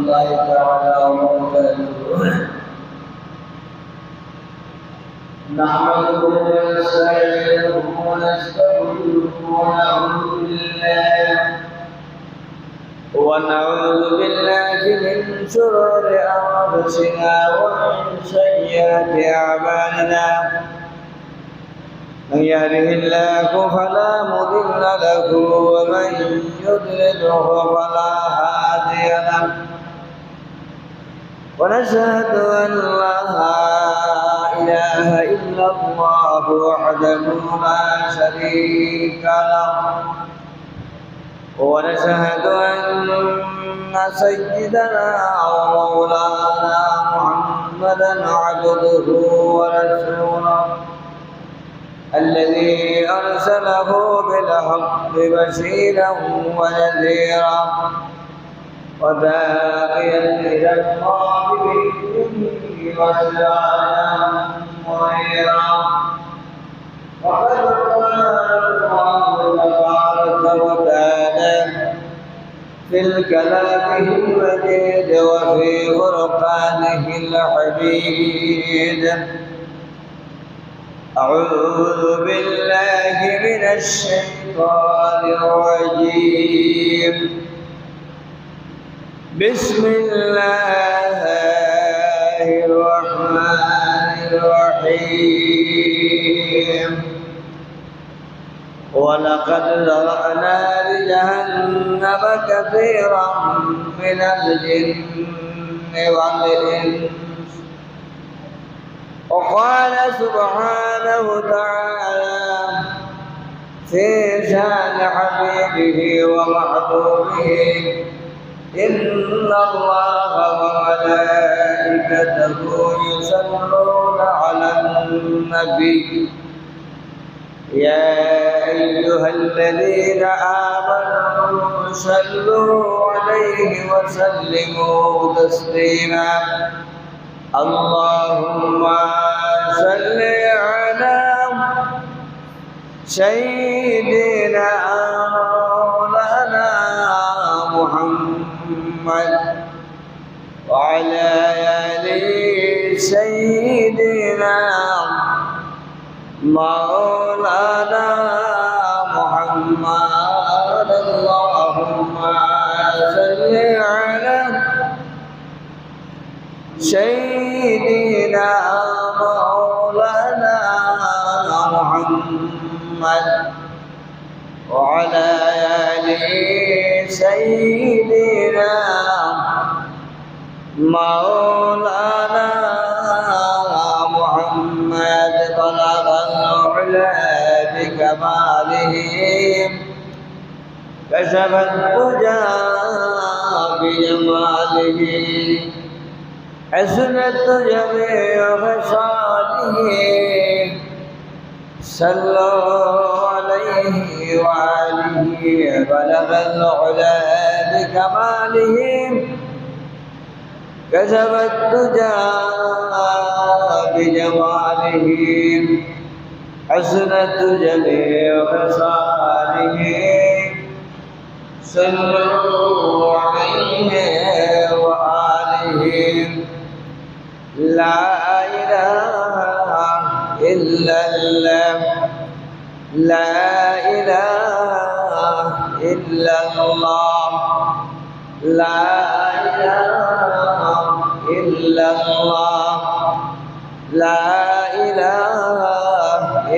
الله تعالى وبركاته. نحمده ونستعينه ونستغفره ونعوذ بالله من شرور أنفسنا ومن سيئات أعمالنا. من يهده الله فلا مضل له ومن يضلله فلا هادي له. ونشهد أن لا إله إلا الله وحده لا شريك له. ونشهد أن سيدنا ومولانا محمدا عبده ورسوله الذي أرسله بالحق بشيرا ونذيرا وداعيا إلى الله بإذنه وسراجا منيرا. وقد قال الله تبارك وتعالى في كلامه المجيد وفي فرقانه الحميد: أعوذ بالله من الشيطان الرجيم. بسم الله الرحمن الرحيم. ولقد ذرأنا لجهنم كثيرا من الجن والإنس. وقال سبحانه وتعالى في شان حبيبه ومحبوبه: إن الله وملائكته يصلون على النبي يا أيها الذين آمنوا صلوا عليه وسلموا تسليما. اللهم صل على سيدنا مولانا محمد وعلى آل سيدنا مولانا محمد. اللهم صل على سيدنا مولانا محمد وعلى آل سيدنا مولانا محمد. بلغ العلا بكماله كشف الدجى بجماله حسنت جميع خصاله. صلوا عليه وآله. بلغ العلا بكماله كشف الدجى بجماله حسنت جميع خصاله. صلوا عليه وآله. لا إله إلا الله. لا إله إلا الله. لا إله إلا الله. لا إله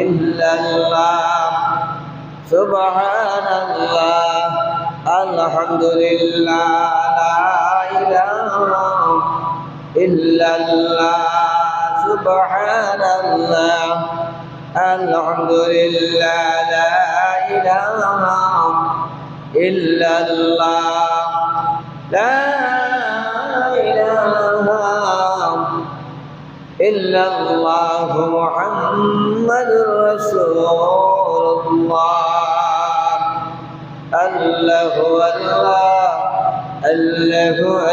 إلا الله. سبحان الله. الحمد لله. لا إله إلا الله. سبحان الله. الحمد لله. لا إله إلا الله. لا إله إلا الله. محمد رسول الله. الله الله الله الله الله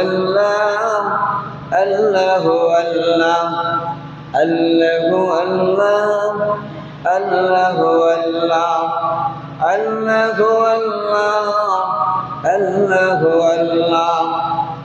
الله الله الله الله الله الله الله الله الله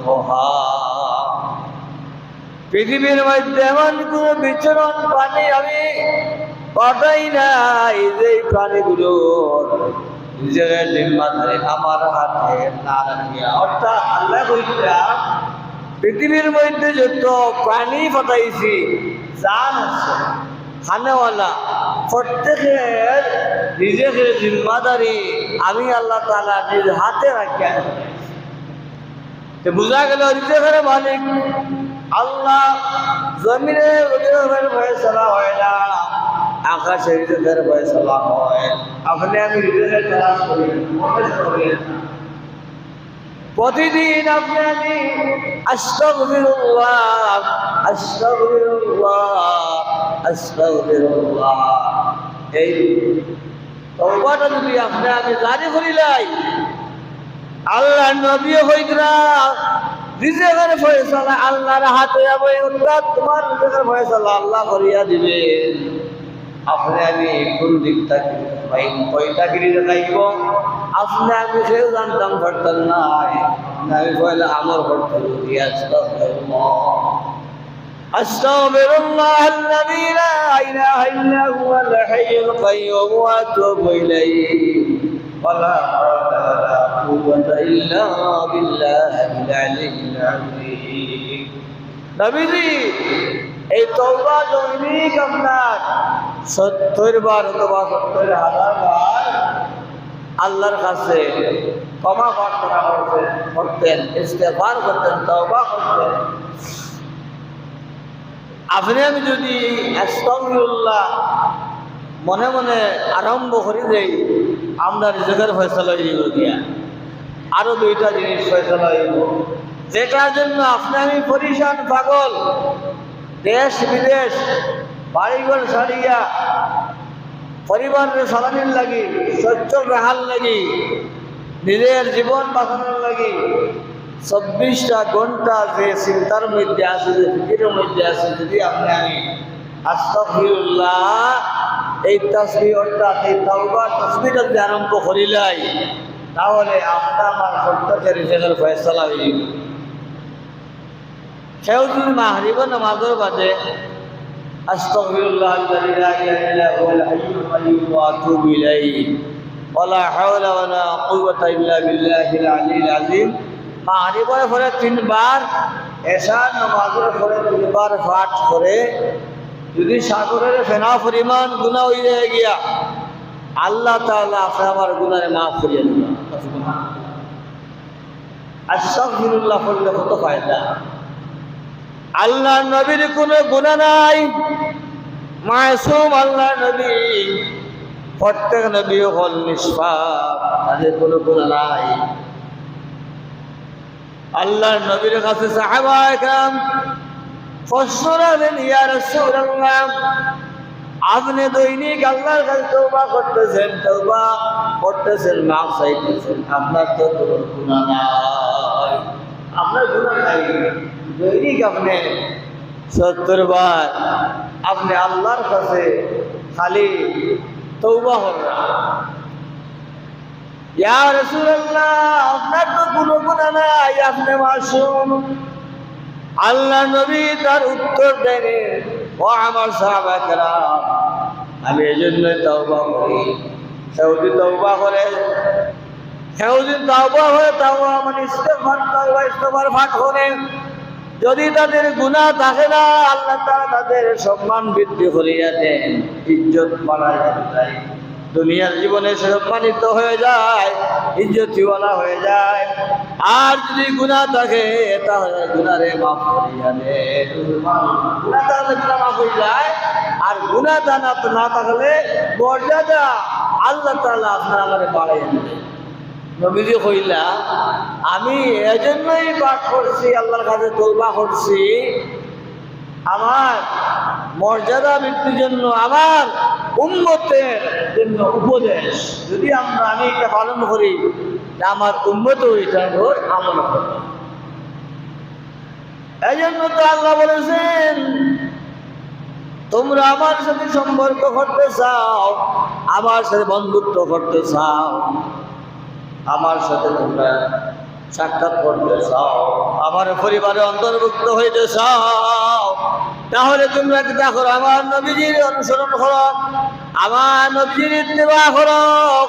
يرزقها পৃথিবীর মধ্যে এমন কোন বিচরণ প্রাণী আমি পাঠাই নাই যে প্রাণীগুলো নিজের জিম্মাদারি আমার হাতে না রাখিয়া। অর্থাৎ আল্লাহ বলতে পৃথিবীর মধ্যে যত প্রাণী পাঠাইছি জান আছে খানেওয়ালা প্রত্যেকের নিজেকে জিম্মাদারি আমি আল্লাহ তাআলা নিজ হাতে রাখিয়া। বোঝা গেল নিজের মালিক আল্লাহ। জমিনে রিজিকের ফয়সালা হয় না, আকাশে রিজিকের ফয়সালা হয়। আপনি আমি রিজিকের তালাশ করি প্রতিদিন। আপনি আমি আস্তাগফিরুল্লাহ আস্তাগফিরুল্লাহ আস্তাগফিরুল্লাহ এই তওবাটা যদি আপনি আমি জারি করিলাই, আল্লাহ নবী হইতরা রিজিকের ফয়সালা আল্লাহর হাতে যাবে। অর্থাৎ তোমার রিজিকের ফয়সালা আল্লাহ করিয়া দিবেন। আপনি আমি কোন দিক থেকে কয়টা গিরি দেখাইব আপনি আমি সেও জানতাম পারতাম না। আমি কইলে আমার করতে আস্তাগফিরুল্লাহ আল্লাযী লা ইলাহা ইল্লা হুয়াল হাইয়ুল কাইয়্যুম ওয়া আতুবু ইলাইহি ওয়ালা হাওলা ওয়ালা কুওয়াতা ইল্লা বিল্লাহিল আলিয়্যিল আযীম। নবীজি এই তওবা দৈনিক আপনার 70 বার অথবা 70,000 বার আল্লাহর কাছে ক্ষমা প্রার্থনা করতেন, ইস্তেগফার করতেন, তওবা করতেন। আপনি আমি যদি আস্তাগফিরুল্লাহ মনে মনে আরম্ভ করে দেই, আমরা রিজিকের ফয়সালা হইব দিয়া। আরো দুইটা জিনিস ফয়সালা হইব যেটার জন্য আপনি আমি পরিশান পাগল, দেশ বিদেশ বাড়িঘর ছাড়িয়া পরিবারের সালানির লাগি, সচ্ছল রাখার লাগি, নিজের জীবন বাঁচানোর লাগি 24টা ঘন্টা যে চিন্তার মধ্যে আছে, যে ফিকিরের মধ্যে আছে, যদি আপনি আমি আস্তাগফিরুল্লাহ এই তাসবিহ অর্থাৎ এই তাওবা তাসবিহটা যদি আরম্ভ করিলাই, তাহলে আপনার আমার সত্যের রিজিকের ফয়সালা হইব। সেও যদি মাগরিব নামাজের বাদে আস্তাগফিরুল্লাহ আল্লাযী লা ইলাহা ইল্লা হুয়াল হাইয়ুল কাইয়্যুম ওয়া আতুবু ইলাইহি ওয়ালা হাওলা ওয়ালা কুওয়াতা ইল্লা বিল্লাহিল আলিয়্যিল আযীম মাগরিবের পরে 3 বার, এশার নামাজের পরে 3 বার পাঠ করে যদি সাগরের ফেনা পরিমাণ গুনাহ হয়ে গিয়া, আল্লাহ তাআলা আপনি আমার গুনাহ মাফ করিয়ে দিবেন। আস্তাগফিরুল্লাহ বললে কত ফায়দা। আল্লাহ নবীর কোনো গুনাহ নাই, মাসুম আল্লাহ নবী। প্রত্যেক নবী হল নিষ্পাপ, তাদের কোনো গুনাহ নাই। আল্লাহ নবীর কাছে সাহাবায়ে কেরাম প্রশ্ন রাখলেন, ইয়া রাসূলুল্লাহ আপনি দৈনিক আল্লাহর কাছে তওবা করতেছেন, মাফ চাইতেছেন, আপনার তো কোনো গুনাহ নাই, আপনার গুনাহ নাই। দৈনিক আপনি 70 বার আপনি আল্লাহর কাছে খালি তওবা করেন। ইয়া রাসূলুল্লাহ আপনার তো কোনো গুনাহ নাই, আপনি মাসুম। আল্লাহ নবী তার উত্তর দেন, ও আমার সাহাবায়ে কেরাম আমি এজন্য তওবা করি। সেদিন তওবা করে তাওবা মানে ইস্তেগফার পাঠ করে যদি তাদের গুনাহ থাকে না, আল্লাহ তাআলা তাদের সম্মান বৃদ্ধি করিয়া দেন, ইজ্জত বাড়াইয়া দেয়। দুনিয়ার জীবনে সম্মানিত হয়ে যায়, ইজ্জতিওয়ালা হয়ে যায়। আর যদি গুনাহ থাকে তাহলে গুনাহে মাফ করিয়া দেন। গুনাহ থাকলে গুনাহ মাফ হয়ে যায়, আর গুনাহ না থাকলে মর্যাদা আল্লাহ তাআলা আপনার আমারে বাড়াইয়া দেন। নবীজি কইলা আমি এজন্যই পাঠ করছি, আল্লাহর কাছে তওবা করছি, আমার মর্যাদা বৃদ্ধির জন্য, আমার উম্মতের জন্য উপদেশ। যদি আমি এটা পালন করি, আমার উম্মত ওইটার উপর আমল করবে। এই জন্য তো আল্লাহ বলেছেন, তোমরা আমার সাথে সম্পর্ক করতে চাও, আমার সাথে বন্ধুত্ব করতে চাও, আমার সাথে তোমরা সাক্ষাৎ করতে চাও, আমার পরিবারে অন্তর্ভুক্ত হইতে চাও, তাহলে তুমি একটা করো, আমার নবীজির অনুসরণ করো, আমার নবীজির ইত্তেবা করো।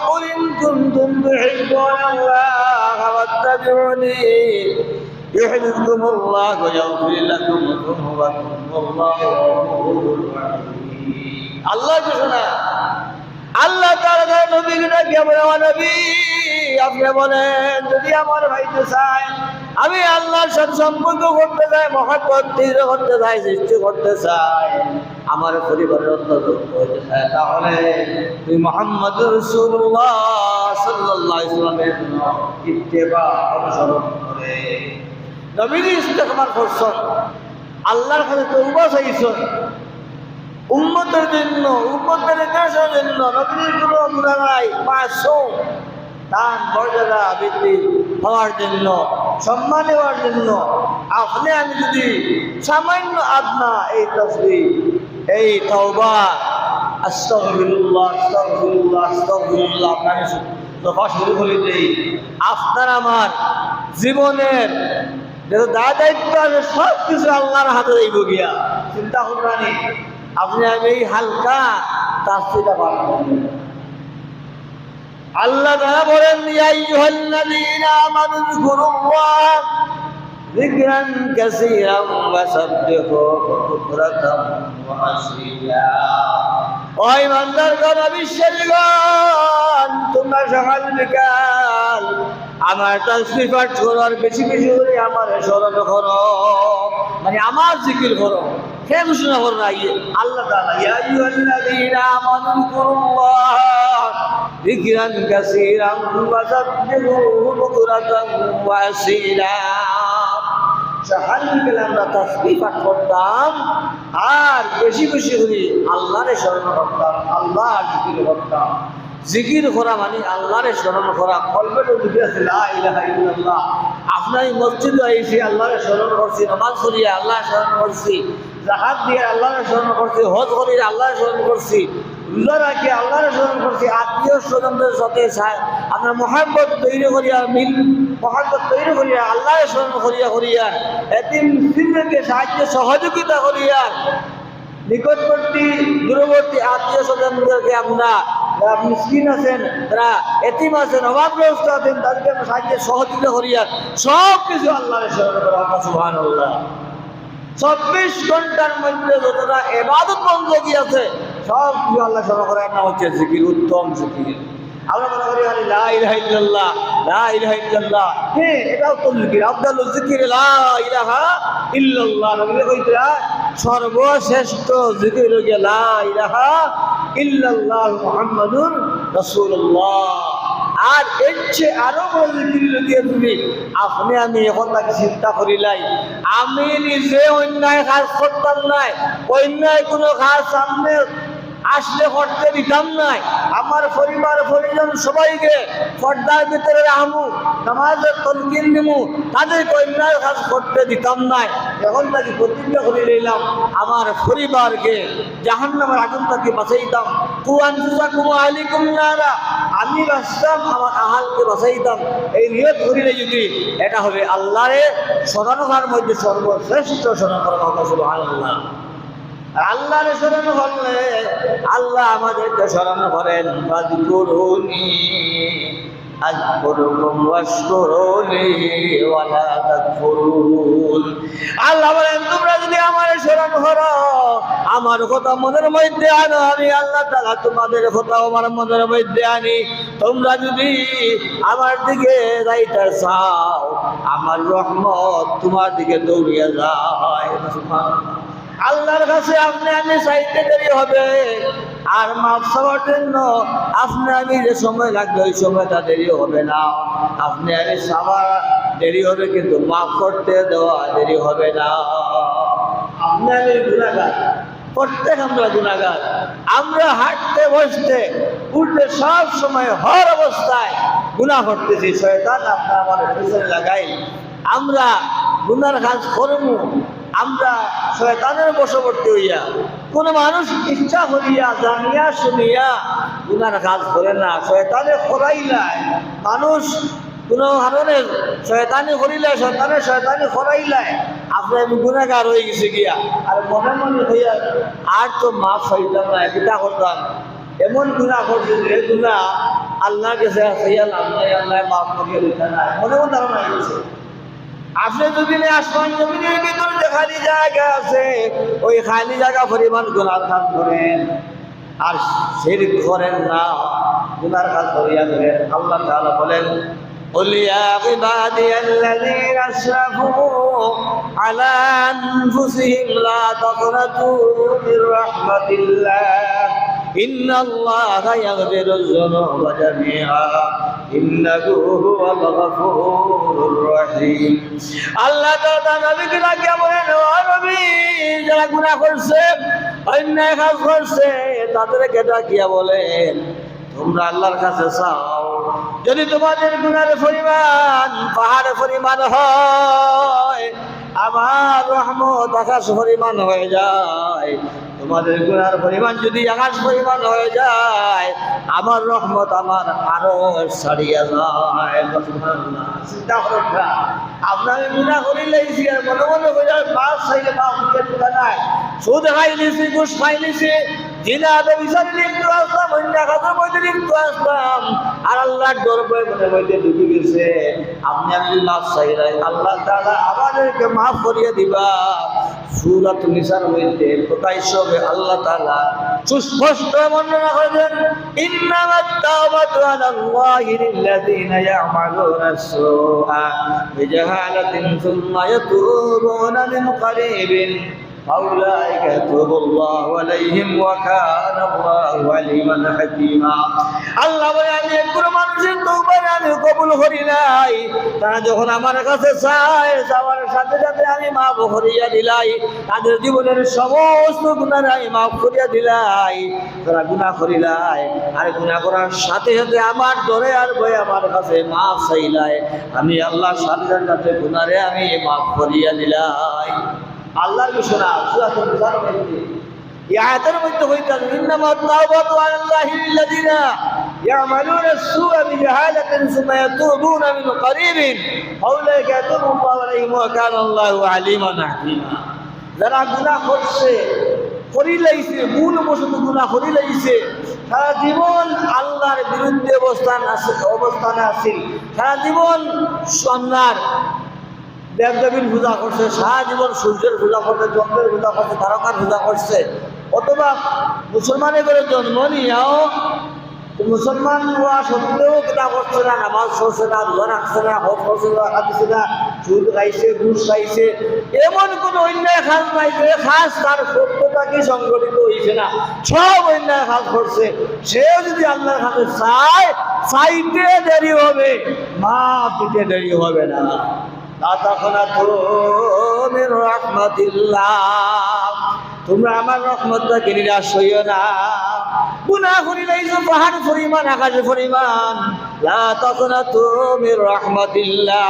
কুল ইন কুনতুম তুহিব্বুনাল্লাহ ফাত্তাবিউনি ইউহিব্বুকুমুল্লাহ ওয়া ইয়াগফির লাকুম যুনুবাকুম ওয়াল্লাহু গফুরুর রাহিম। আল্লাহ ঘোষণা, আল্লাহ তাআলা নবীকে ডাকিয়া বলে, ও নবী, আপনি বলেন যদি আমার ভাইতে চাই, আমি আল্লাহর সাথে সম্পর্ক করতে চাই, মহব্বত করতে চাই, সৃষ্টি করতে চাই, আমার পরিবারের অন্তর্ভুক্ত হতে চাই, তাহলে তুই মুহাম্মদুর রাসূলুল্লাহ সাল্লাল্লাহু আলাইহি ওয়াসাল্লামের ইত্তেবা অনুসরণ করে নবীর ইস্তেগফার করছেন, আল্লাহর কাছে তওবা চাইছেন, উম্মতের জন্য, উম্মতের দেশের জন্য। নবীর কোনো গুনাহ নাই, মাসুম, তার মর্যাদা বৃদ্ধি হওয়ার জন্য, সম্মান হওয়ার জন্য আপনি আমি যদি সামান্য আদনা এই তাসবিহ, এই তওবা, আস্তাগফিরুল্লাহ আস্তাগফিরুল্লাহ আস্তাগফিরুল্লাহ আপনাকে দফা শুরু করে দেই, আপনার আমার জীবনের যে দায়িত্ব আছে সব কিছু আল্লাহর হাতে দেব গিয়া। চিন্তা করবেন আপনি আমি এই হালকা তাসবিহটা পাঠ করবেন। আল্লাহ তাআলা বলেন, ইয়া আইয়ুহাল্লাযীনা আমানু যকুরুল্লাহ যিকরান কাসীরান ওয়া সাব্বিহুহু বুকরাতান ওয়া আসীলা। ও ঈমানদারগণ, বিশ্বাসীগণ, তোমরা সকাল বিকাল আমার তাসবিহ পাঠ করো, আর বেশি বেশি করে আমার স্মরণ করো, মানে আমার জিকির করো। কে ঘোষণা করো না আল্লাহ তাআলা, ইয়া আইয়ুহাল্লাযীনা আমানু যকুরুল্লাহ যিকরান কাসীরান ওয়া সাব্বিহুহু বুকরাতান ওয়া আসীলা। সকাল বিকাল আমরা তাসবিহ পাঠ করতাম, আর বেশি বেশি করে আল্লাহরে স্মরণ করতাম, আল্লাহর জিকির করতাম। জিকির করা মানে আল্লাহরে স্মরণ করা, কলবে তো বুঝে আছে লা ইলাহা ইল্লাল্লাহ। আপনার মসজিদে এসে আল্লাহরে স্মরণ করছি, নামাজ পড়িয়ে আল্লাহ স্মরণ করছি, যাকাত দিয়ে আল্লাহরে স্মরণ করছি, হজ করিয়ে আল্লাহরে স্মরণ করছি, রোজা রাখি আল্লাহরে স্মরণ করছি, আত্মীয় স্বজনদের সাথে আপনার মহব্বত তৈরি করিয়া, মিল মহব্বত তৈরি করিয়া আল্লাহরে স্মরণ করিয়া এতিম মিসকিনদেরকে সাহায্য সহযোগিতা করিয়া, নিকটবর্তী দূরবর্তী আত্মীয় স্বজনদেরকে আমরা মিসকিন আছেন, তারা এতিম আছেন, অভাবগ্রস্ত আছেন, তাদেরকে আমরা সাহায্য সহযোগিতা করিয়া সব কিছু আল্লাহরে স্মরণ করা। সুবহানাল্লাহ। 24 ঘন্টার মধ্যে যতটা ইবাদত বন্দী আছে সব কিছু আল্লাহ স্মরণ করার নাম হচ্ছে জিকির, উত্তম জিকির। আমরা মনে করি আরে লা ইলাহা ইল্লাল্লাহ, লা ইলাহা ইল্লাল্লাহ, হ্যাঁ এটা উত্তম জিকির, আফদালুজ জিকির লা ইলাহা ইল্লাল্লাহ। নবী কইতা সর্বশ্রেষ্ঠ জিকির হলো লা ইলাহা ইল্লাল্লাহ মুহাম্মাদুর রাসূলুল্লাহ। আর এর চেয়ে আরো বড় জিকির লইয়া তুমি আপনি আমি এখন তাকে চিন্তা করিলাই, আমি নিজে অন্যায় কাজ করতাম নাই, অন্যায় কোনো কাজ সামনে আসলে করতে দিতাম নাই, আমার পরিবার পরিজন সবাইকে পর্দার ভিতরে রাখবো, নামাজের তলকিন দিমু, তাদেরকে অন্যায় কাজ করতে দিতাম নাই। এখন তাকে প্রতিজ্ঞা করে নিলাম আমার পরিবারকে জাহান্নামের আগুন থেকে বাঁচাইতাম। কু আনফুসাকুম ওয়া আহলিকুম নারা, আমি বাঁচতাম, আমার আহালকে বাঁচাইতাম। এই নিয়ত করিলে যদি এটা হবে আল্লাহরে স্মরণ করার মধ্যে সর্বশ্রেষ্ঠ স্মরণ করা হবে। সুবহানাল্লাহ। আল্লাহর স্মরণ করলে আল্লাহ আমাদেরকে স্মরণ করেন, ফাযকুরুনি আযকুরুকুম ওয়াশকুরুনি ওয়া লা তাকফুরুন। আল্লাহ বলেন তোমরা যদি আমার স্মরণ করো, আমার কথা মনের মধ্যে আনো, আমি আল্লাহ তাআলা তোমাদের কথা আমার মনের মধ্যে আনি। তোমরা যদি আমার দিকে যাইতে চাও, আমার রহমত তোমার দিকে দৌড়িয়ে যায়। সুবহানাল্লাহ। আল্লাহর কাছে আপনি আমি চাইতে দেরি হবে, আর মাফ চাওয়ার জন্য আপনি আমি যে সময় লাগবে ওই সময়টা দেরি হবে না। আপনি আমি চাওয়া দেরি হবে, কিন্তু মাফ করতে দেওয়া দেরি হবে না। আপনি আমি গুনাহগার, প্রত্যেক আমরা গুনাহগার। আমরা হাঁটতে বসতে উঠতে সব সময় হর অবস্থায় গুনাহ করতেছি। শয়তান আপনার আমাদের পিছনে লাগাই, আমরা গুনার কাজ করবো, আমরা শয়তানের বশবর্তী হইয়া। কোন মানুষ ইচ্ছা করিয়া জানিয়া শুনিয়া গুনার কাজ করে না, শয়তানে খোরাই নাই। মানুষ কোনো কারণে শয়তানি করিলে শয়তানি করাইলে আপনি আমি গুণাগার হয়ে গেছে গিয়া আর মনে মনে হইয়া আর তো মাফ হইতাম না এটা করতাম এমন গুণা করছে যে গুণা আল্লাহ কাছে হইয়া লাভ নাই আল্লাহ মাফ করিয়া দিতে না মনে মনে ধারণা হয়েছে আপনি যদি আসমান জমিনের ভিতরে যে খালি জায়গা আছে ওই খালি জায়গা পরিমাণ গুণার কাজ করেন আর শিরক করেন না গুনার কাজ করিয়া ধরেন আল্লাহ তাআলা বলেন قل يا عبادي الذين أسرفوا على أنفسهم لا تقنطوا من رحمة الله إن الله يغفر الذنوب جميعا إنه هو الغفور الرحيم আল্লাহ তাআলা নবীকে ডাকিয়া বলেন ও নবী যারা গুনাহ করছে অন্যায় কাজ করছে তাদেরকে ডাকিয়া বলেন তোমরা আল্লাহর কাছে চাও যদি তোমাদের গুনার পরিমাণ পাহাড়ের পরিমাণ হয় আমার রহমত আকাশ পরিমাণ হয়ে যায় তোমাদের গুনার পরিমাণ যদি আকাশ পরিমাণ হয়ে যায় আমার রহমত আমার আরো ছাড়িয়া যায় চিন্তা করো না আপনার গুনাহ করিলেইছি আর মনে মনে হয়ে যায় মাছ চাইলে মা উঠে দিতে নাই সুদ খাইলিছি ঘুষ খাইলিছি জিনাতে বিচারে লিপ্ত আসলাম অন্য কাজের মধ্যে লিপ্ত আসলাম আর আল্লাহর দরবারে মনে মধ্যে ঢুকে গেছে আপনি আমি মাফ চাইলাই আল্লাহ তাআলা আমাদেরকে মাফ করিয়ে দিবা সূরাত নিসার মধ্যে 27 আল্লাহ তাআলা সুস্পষ্ট বর্ণনা করেছেন ইন্নামাত তাওবাতু আলাল্লাহি লিল্লাযিনা ইয়া'মালুনা আস-সুআ বিজাহালাতিন সুম্মা ইয়াতুবুনা মিন করিবিন أولئك يتوب الله عليهم وكان الله عليما حكيما আল্লাহ বলে আমি একবার মানুষের তওবা আমি কবুল করি নাই তারা যখন আমার কাছে চায় যাওয়ার সাথে সাথে আমি মাফ করিয়া দিলাই তাদের জীবনের সমস্ত গুনাহ আমি মাফ করিয়া দিলাই তারা গুনাহ করিলাই আর গুনাহ করার সাথে সাথে আমার ডরে আর ভয়ে আমার কাছে মাফ চাইলাই আমি আল্লাহর সাথে সাথে গুনাহরে আমি মাফ করিয়া দিলাই আল্লাহর ঘোষণা সূরাতুল নিসার মধ্যে এই আয়াতের মধ্যে হইতাল ইন্নামাত তাওবাতু আলাল্লাহি লিল্লাযিনা ইয়ামালুনা আস-সুআ বিজাহালাতিন সুম্মা ইয়াতুবুনা মিন করিবিন আউলাইকা ইয়াতুবুল্লাহু আলাইহিম ওয়া কানা আল্লাহু আলিমান হাকীমা যারা গুনাহ করছে করিলাইছে ভুল বশত গুনাহ করিলাইছে সারা জীবন আল্লাহর বিরুদ্ধে অবস্থানে আছে সারা জীবন সন্ন্যার দেবদেবীর পূজা করছে সারা জীবন সূর্যের পূজা করছে চন্দ্রের পূজা করছে তারকার পূজা করছে অথবা মুসলমানের করে জন্ম নিয়েও মুসলমান হওয়া সত্ত্বেও কিনা করছে না নামাজ পড়ছে না রোজা রাখছে না হজ করছে না খাচ্ছে না সুদ খাইছে ঘুষ খাইছে এমন কোনো অন্যায় কাজ নাই যে খাস তার সত্যতা কি সংগঠিত হয়েছে না সব অন্যায় কাজ করছে সেও যদি আল্লাহর কাছে চাইতে দেরি হবে মাফ দিতে দেরি হবে না তোমরা আমার রহমতকে নিরাশ হইও না গুনাহ করিলাইছো পাহাড় পরিমাণ আকাশের পরিমাণ লা তাকনাতু মির রাহমাতিল্লাহ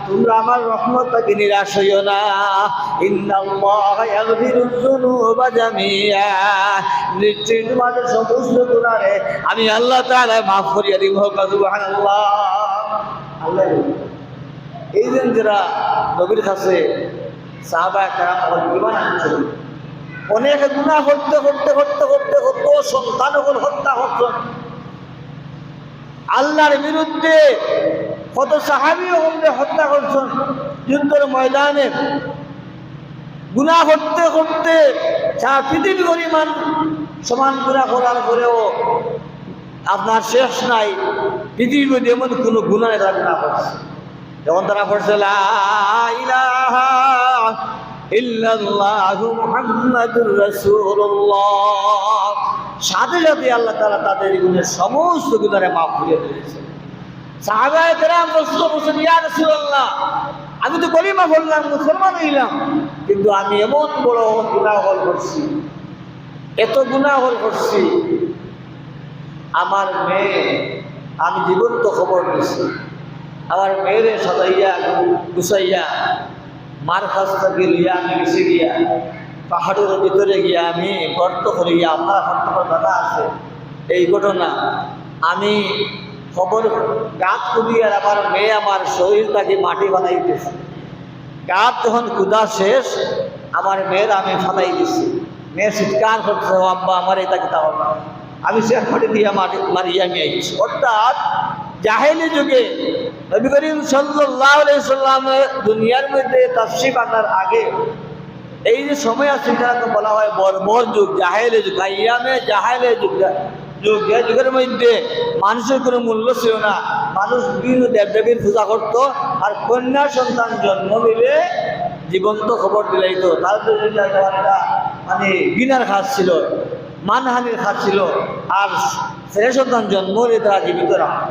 তোমরা আমার রহমতকে নিরাশ হইও না ইন্নাল্লাহা ইয়াগফিরুয যুনুবা জামিআ নিশ্চয়ই তোমাদের সমস্ত গুনাহে আমি আল্লাহ তাআলা মাফ করিয়া দিব সুবহানাল্লাহ আল্লাহ এই দিন যারা নবীর কাছে সাহাবা কেরাম ঈমান আনছিল অনেক গুনাহ করতে করতে করতে করতে কত সন্তান হত্যা করছেন আল্লাহর বিরুদ্ধে কত সাহাবীও হত্যা করছেন যুদ্ধের ময়দানে গুনাহ করতে করতে সারা পৃথিবী পরিমাণ সমান গুনাহ করার পরেও আপনার শেষ নাই পৃথিবীতে এমন কোনো গুনাহ তারা গুনাহ করছে যখন তারা পড়ছে লা ইলাহা ইল্লাল্লাহু মুহাম্মাদুর রাসূলুল্লাহ সাথে সাথে আল্লাহ তাআলা তাদের গুনাহের সমস্ত গুনাহ মাফ করে দিয়েছেন সাহাবায়ে কেরাম প্রশ্ন করছেন ইয়া রাসূলুল্লাহ আমি তো কলিমা বললাম মুসলমান হইলাম কিন্তু আমি এমন বড় গুনাহ করছি এত গুনাহ করছি আমার মেয়ে আমি জীবন্ত খবর নিয়েছি আমার মেয়েরে সদাইয়া গুছাইয়া মার কাছ থেকে লিয়া আমি গেছে গিয়া পাহাড়ের ভিতরে গিয়া আমি গর্ত করে গিয়া আমার হত্যা জানা আছে এই ঘটনা আমি খবর গাছ খুদিয়ে আমার মেয়ে আমার শরীরটাকে মাটি বানাইতেছে। গাছ যখন কুদা শেষ আমার মেয়ের আমি ফালাই দিছি। মেয়ে চিৎকার করছে, ও আব্বা আমার এটাকে তাও না, আমি শেষ মাটি দিয়ে মারিয়া নিয়ে আইছি। অর্থাৎ জাহেলি যুগে নবী করিম সাল্লাল্লাহু আলাইহি সাল্লামের দুনিয়ার মধ্যে তাশরীফ আনার আগে এই যে সময় আছে সেটাকে বলা হয় বর্বর যুগ, জাহেলি যুগ, আইয়ামে জাহেলি যুগ। যে যুগের মধ্যে মানুষের কোনো মূল্য ছিল না, মানুষ বিভিন্ন দেবদেবীর পূজা করতো, আর কন্যা সন্তান জন্ম নিলে জীবন্ত খবর দিলাইতো। তাদের একটা মানে বিনার খাস ছিল, মানহানির খাস ছিল, আর ছেলে সন্তান জন্ম নিলে তারা জীবিত রাখত।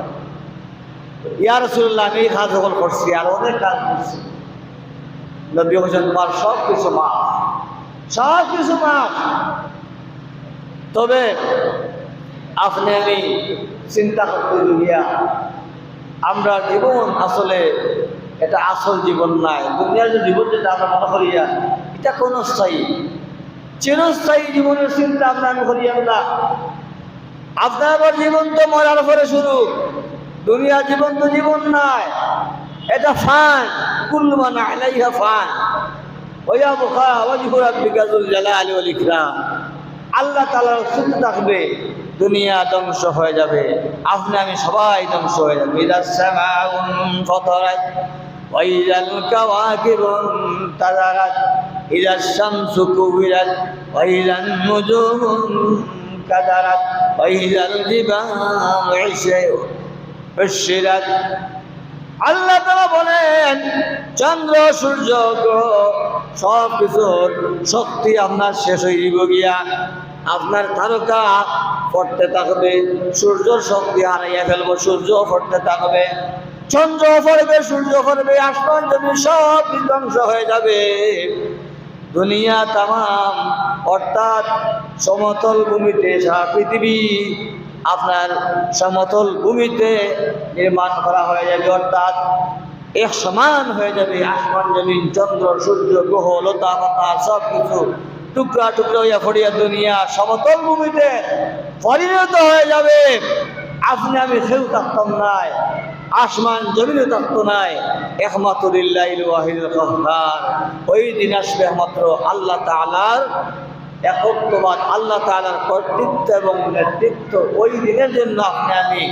ইয়া রাসূলুল্লাহ, আমি এই কাজ যখন করছি আর অনেক কাজ করছি, নবী বলেছেন তোমার সব কিছু মাফ, সব কিছু মাফ। তবে আপনি আমি চিন্তা করতে দুনিয়া, আমরা জীবন আসলে এটা আসল জীবন নাই। দুনিয়ার যে জীবন যেটা আমরা মনে করিয়া এটা কোনো স্থায়ী, চিরস্থায়ী জীবনের চিন্তা আমরা আমি করিয়া না। আপনার আবার জীবন তো মরার পরে শুরু, দুনিয়া জীবন তো জীবন নাই, এটা ফান, কুল্লু মান আলাইহা ফান ওয়া ইয়াবকা ওয়াজহু রাব্বিকা যুল জালালি ওয়াল ইকরাম। আল্লাহ তাআলার অস্তিত্ব থাকবে, দুনিয়া ধ্বংস হয়ে যাবে, আপনি আমি সবাই ধ্বংস হয়ে যাবে। ইদাস সামাউন ফাতারাত ওয়া ইযাল কাওয়াকিবু তাযারাত ইদাস শামসু কুবিরাত ওয়া ইযান নুজুমু কাদারাত ওয়া ইযাল জিবালু উশিরাত। আল্লাহ তাআলা বলেন চন্দ্র সূর্য গ্রহ সব কিছুর শক্তি আপনার শেষ হয়ে যাব গিয়া, আপনার তারকা পড়তে থাকবে, সূর্যর শক্তি হারাইয়া ফেলবো, সূর্য পড়তে থাকবে, চন্দ্র পড়বে, সূর্য পড়বে, আসমান জমি সব ধ্বংস হয়ে যাবে। দুনিয়া তামাম অর্থাৎ সমতল ভূমিতে সারা পৃথিবী আপনার সমতল ভূমিতে নির্মাণ করা হয়ে যাবে, অর্থাৎ এক সমান হয়ে যাবে। আসমান জমিন চন্দ্র সূর্য গ্রহ লতা পাতা সব কিছু টুকরা টুকরা হইয়া ফড়িয়া দুনিয়া সমতল ভূমিতে পরিণত হয়ে যাবে। আপনি আমি কেউ থাকতাম নাই, আসমান জমিনে থাকতো নাই, একমাত্র লিল্লাহিল ওয়াহিদুল কাহ্হার। ওই দিন আসবে একমাত্র আল্লাহ তাআলার একত্ববাদ, আল্লাহ তাআলার কর্তৃত্ব এবং নেতৃত্ব। ওই দিনের জন্য আপনি আমি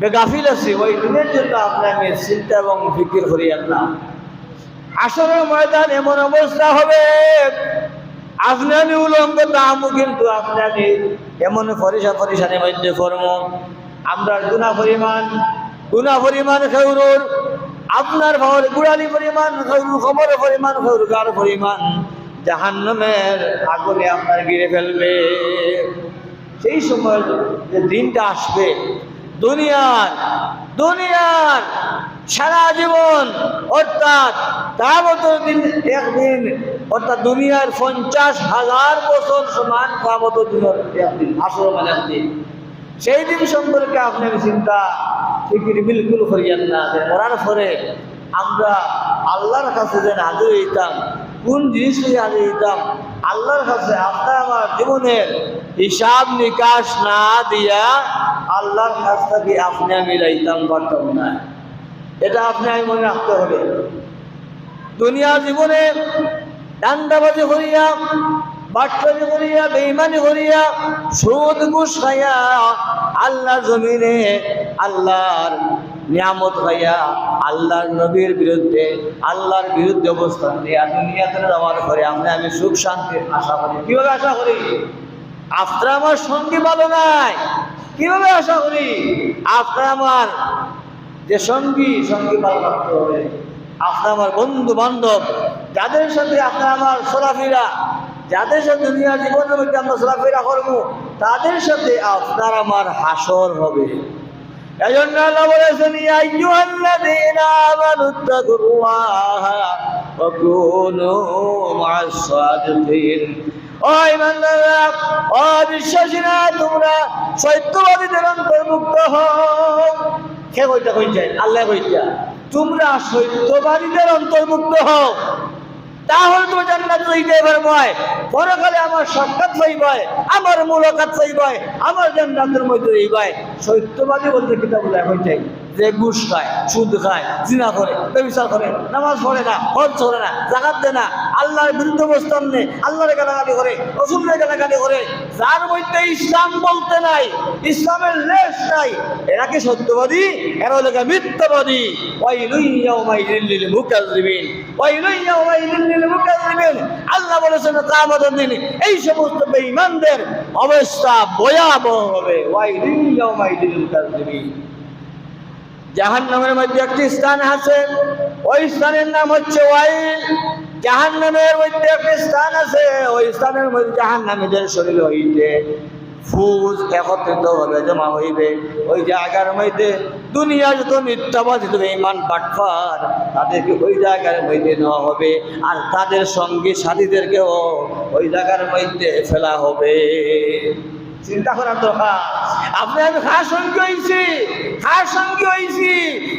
বেগাফিল আছি, ওই দিনের জন্য আপনি আমি চিন্তা এবং ফিকির করিয়েন না। আসরের ময়দান এমন অবস্থা হবে, আপনি আমি উলঙ্গ দামও, কিন্তু আপনি আমি এমন পরিশানের মধ্যে কর্ম, আমরা গুণা পরিমাণ খেউরুর, আপনার ভাবর গুড়ালি পরিমাণ খেউরু, খবর পরিমাণ খেউরু, গার পরিমাণ জাহান্নামের আগুনে আপনার গিরে ফেলবে। সেই সময় যে দিনটা আসবে, দুনিয়ার সারা জীবন অর্থাৎ কিয়ামতের দিন একদিন, অর্থাৎ দুনিয়ার 50,000 বছর সমান কিয়ামতের দিনের একদিন, আসর মানে একদিন। সেই দিন সম্পর্কে আপনি চিন্তা ফিকির বিলকুল করিয়েন না, যে মরার পরে আমরা আল্লাহর কাছে যেন হাজির হইতাম, কোন জিনিস নিয়ে হাজির হইতাম আল্লাহর কাছে। আপনার আমার জীবনের হিসাব নিকাশ না দিয়া আল্লাহর কাছ থেকে আপনি আমি যাইতাম পারতাম না, এটা আপনি আমি মনে রাখতে হবে। দুনিয়ার জীবনে দান্দাবাজি করিয়া, বাটপারি করিয়া, বেঈমানি করিয়া, সুদ ঘুষ খাইয়া, আল্লাহর জমিনে আল্লাহর নিয়ামত খাইয়া, আল্লাহর নবীর বিরুদ্ধে অবস্থান নিয়ে দুনিয়াতে যাওয়ার পরে আমি সুখ শান্তির আশা করি। কিভাবে আশা করি? আপনার আমার সঙ্গী ভালো নাই, কিভাবে আশা করি? আপনার আমার যে সঙ্গী ভালো রাখতে হবে। আপনার আমার বন্ধু বান্ধব, যাদের সাথে আপনার আমার চলাফেরা, যাদের সাথে দুনিয়ার জীবনের মধ্যে আমরা চলাফেরা করবো, তাদের সাথে আপনার আমার হাসর হবে। এই জন্য আল্লাহ বলেছেন, ইয়া আইয়ুহাল্লাযীনা আমানুত্তাকুল্লাহা ওয়া কুনু মা'আস সাদিকিন। ও ঈমানদাররা, ও বিশ্বাসীরা, তোমরা সত্যবাদীদের অন্তর্ভুক্ত হও। কে কইছে? আল্লাহ কইছে তোমরা সত্যবাদীদের অন্তর্ভুক্ত হও। তাহলে তুমি জান্নাতে যাইতে পারবে, পরকালে আমার সাক্ষাৎ পাইবে, আমার মুলাকাত পাইবে, আমার জান্নাতের মধ্যে রইবে। সত্যবাদী বলতে কিতাব বলে এখন চাই যে ঘুষ খায়, সুদ খায়, জিনা করে, ব্যভিচার করে, নামাজ পড়ে না, হজ করে না, যাকাত দেয় না, আল্লাহর বিরুদ্ধে অবস্থান নেই, আল্লাহর গালাগালি করে, রসুলের গালাগালি করে, যার মধ্যে ইসলাম বলতে নাই, ইসলামের লেশ নাই, এরা কি সত্যবাদী? এরা হলো মিথ্যাবাদী। ওয়াইলুন ইয়াউমাইযিল লিল মুকাজ্জিবিন, ওয়াইলুন ইয়াউমাইযিল লিল মুকাজ্জিবিন। আল্লাহ বলেছেন কিয়ামতের দিন এই সমস্ত বেঈমানদের অবস্থা ভয়াবহ হবে। ওয়াইলুন ইয়াউমাইযিল লিল মুকাজ্জিবিন। জাহান্নামের মধ্যে একটি স্থান আছে, ওই স্থানের নাম হচ্ছে ওয়াইল। জাহান্নামের মধ্যে একটি স্থান আছে, ওই স্থানের মধ্যে জাহান্নামীদের শরীর হইতে ফুজ একত্রিত হবে, জমা হইবে। ওই জায়গার মধ্যে দুনিয়া যত মিথ্যাবাদী বেঈমান বাটফার তাদেরকে ওই জায়গার মধ্যে নেওয়া হবে, আর তাদের সঙ্গী সাথীদেরকেও ওই জায়গার মধ্যে ফেলা হবে। চিন্তা করার দরকার। আপনি আমি খার সঙ্গী হয়েছি, খার সঙ্গী হয়েছি,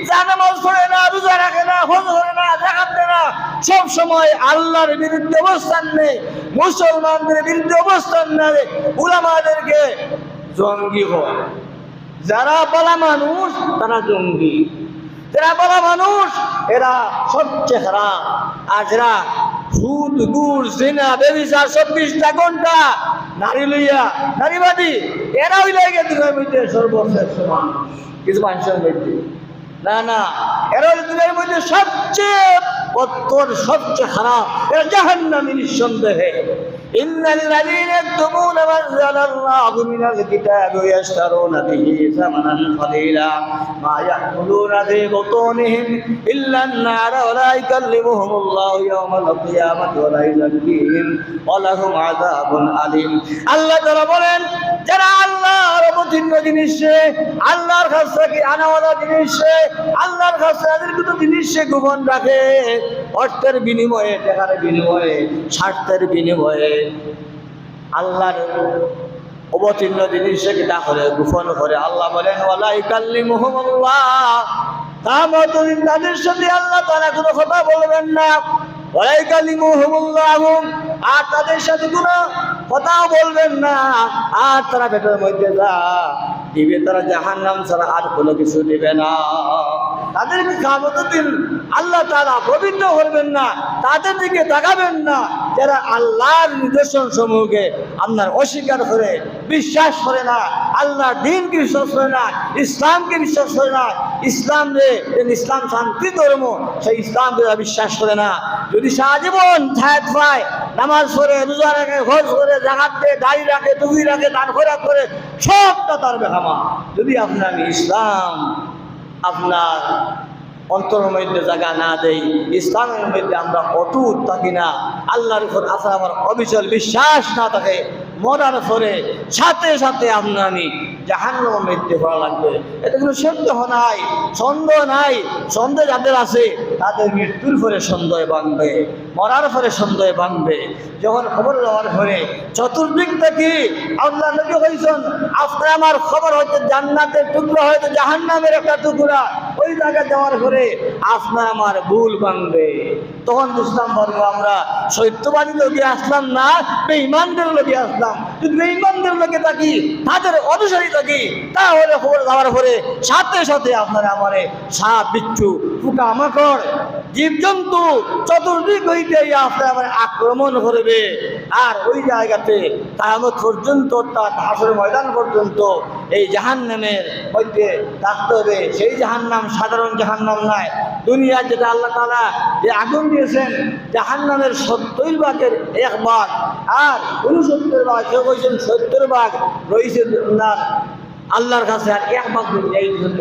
যা নামাজ পড়ে না, রোজা রাখে না, হজ করে না, যাকাত দেয় না, সব সময় আল্লাহর বিরুদ্ধে অবস্থান নেই, মুসলমানদের বিরুদ্ধে অবস্থান নেই, উলামাদেরকে জঙ্গি হয়। যারা বলা মানুষ তারা জঙ্গি, যারা বলা মানুষ এরা সবচেয়ে খারাপ। আর যারা সুদ, ঘুষ, জিনা, ব্যভিচার 24টা ঘন্টা নারী লইয়া নারীবাদী, এরা হইলে দুনিয়ার মধ্যে সর্বশ্রেষ্ঠ মানুষ। কিছু মানুষের মধ্যে না না, এরা দুনিয়ার মধ্যে সবচেয়ে বদতর, সবচেয়ে খারাপ, এরা জাহান্নামী নিঃসন্দেহে। ইন্নাল্লাযীনা ইয়াকতুমুনা মা আনজালাল্লাহু মিনাল কিতাবি ওয়া ইয়াশতারুনা বিহি সামানান কালীলা মা ইয়াকুলুনা ফি বুতুনিহিম ইল্লা আন-নারা ওয়া লা ইউকাল্লিমুহুমুল্লাহু ইয়াওমাল কিয়ামাতি ওয়া লা ইউযাক্কিহিম ওয়া লাহুম আযাবুন আলীম। আল্লাহ তাআলা বলেন, যারা আল্লাহর অবতীর্ণ জিনিসে, আল্লাহর কাছ থেকে আনাওয়ালা জিনিসে, আল্লাহর কাছে আদিকৃত জিনিসে গোপন রাখে, অর্থের বিনিময়ে, টাকার বিনিময়ে, স্বার্থের বিনিময়ে, আল্লাহর অবতীর্ণ জিনিসে কিনা করে, গোপন করে। আল্লাহ বলেন ওয়ালা ইউকাল্লিমুহুমুল্লাহ, কিয়ামতের দিন তাদের সাথে আল্লাহ তাআলা কোনো কথা বলবেন না। ওয়ালা ইউকাল্লিমুহুমুল্লাহ, আর তাদের সাথে কোনো কথাও বলবেন না। আর তারা পেটের মধ্যে যা দিবে, তারা জাহান্নাম ছাড়া আর কোনো কিছু দিবে না। তাদেরকে কিয়ামতের দিন আল্লাহ তাআলা পবিত্র করবেন না, তাদের দিকে তাকাবেন না যারা আল্লাহর নিদর্শন সমূহকে আপনার অস্বীকার করে, বিশ্বাস করে না, আল্লাহর দ্বীনকে বিশ্বাস করে না, ইসলামকে বিশ্বাস করে না। ইসলাম ইসলাম শান্তি ধর্ম, সেই ইসলামকে বিশ্বাস করে না। যদি সারাজীবন ছায়াত পায়, নামাজ পড়ে, রোজা রাখে, হজ করে, যাকাত দেয়, দাড়ি রাখে, টুপি রাখে, দান খয়রাত করে, সবটা তার বেহামা। যদি আপনার ইসলাম আপনার অন্তরের মধ্যে জায়গা না দেই, ইসলামের মধ্যে আমরা অটুট থাকি না, আল্লাহর উপর আশা আমার অবিচল বিশ্বাস না থাকে, মরার পরে সাথে সাথে আমি জাহান্নামের মধ্যে পড়া লাগবে। এটা কোনো সন্দেহ নাই, সন্দেহ নাই। সন্দেহ যাদের আছে তাদের মৃত্যুর পরে সন্দেহ ভাঙবে, মরার পরে সন্দেহ ভাঙবে। যখন খবর দেওয়ার পরে চতুর্দিক থেকে আল্লাহ নবী কইছেন, আপনার আমার খবর হয়তো জান্নাতের টুকরা, হয়তো জাহান্নামের একটা টুকরা, ওই জায়গায় যাওয়ার পরে আপনার আমার ভুল ভাঙবে। তখন বুঝতাম পারবো আমরা সত্যবাদী লোকে আসলাম না, বেঈমানদের লোকে আসলাম। যদি বেঈমানদের লোকে থাকি, তাদের অনুসারী থাকি, তাহলে খবর যাওয়ার পরে সাথে সাথে আপনার আমারে সাপ, বিচ্ছু, পোকা মাকড়, জীবজন্তু চতুর্দিক হইতে আপনার আমার আক্রমণ করবে। আর ওই জায়গাতে কিয়ামত পর্যন্ত, তার হাসরের ময়দান পর্যন্ত এই জাহান্নামের মধ্যে থাকতে হবে। সেই জাহান্নাম সাধারণ জাহান্নাম নয়। দুনিয়া যেটা আল্লাহ তাআলা যে আগুন দিয়েছেন, জাহান্নামের 70 ভাগের 1 ভাগ, আর 69 ভাগ, কেউ বলছেন 70 ভাগ রয়েছে আল্লাহর কাছে, আর 1 ভাগ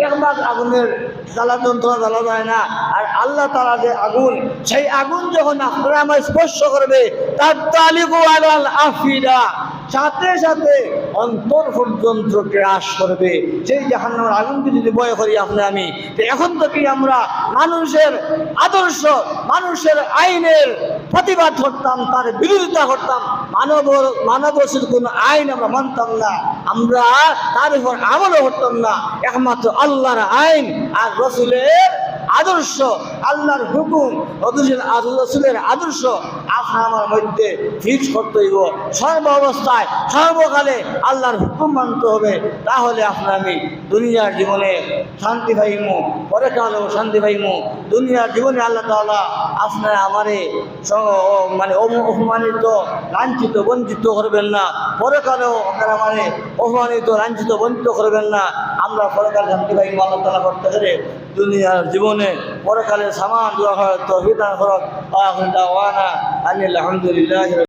1 ভাগ আগুনের জ্বালা যন্ত্রণা জ্বালা যায় না। আর আল্লাহ তাআলা যে আগুন, সেই আগুন যখন আপনারা আমার স্পর্শ করবে, তার তালিকু আলাল আফিদা, সাথে সাথে অন্তর পর্যন্ত গ্রাস করবে। সেই জাহান্নামের আগুনকে যদি ভয় করি আপনি আমি, এখন থেকেই আমরা মানুষের আদর্শ, মানুষের আইনের প্রতিবাদ করতাম, তার বিরোধিতা করতাম। মানবরচিত কোনো আইন আমরা মানতাম না, আমরা তার উপর আমলও করতাম না। একমাত্র আল্লাহর আইন আর রসুলের আদর্শ, আল্লাহর হুকুম, রাসূলের আদর্শ আপনার আমার মধ্যে ফিক্স করতে হইব। সর্ব অবস্থায় সর্বকালে আল্লাহর হুকুম মানতে হবে। তাহলে আপনার আমি দুনিয়ার জীবনে শান্তি পাইমু, পরকালেও শান্তি পাইমু। দুনিয়ার জীবনে আল্লাহ তাআলা আপনার আমারে মানে অপমানিত, লাঞ্ছিত, বঞ্চিত করবেন না। পরকালেও আপনার আমারে অপমানিত, লাঞ্ছিত, বঞ্চিত করবেন না। আমরা পরকাল শান্তি পাইমু আল্লাহ তাআলা করতে পারে। দুনিয়ার জীবনে পরকালে সামান দেওয়া হয় তৌফিক দান করুন। আখির দাওয়ানা আনিল হামদুলিল্লাহি।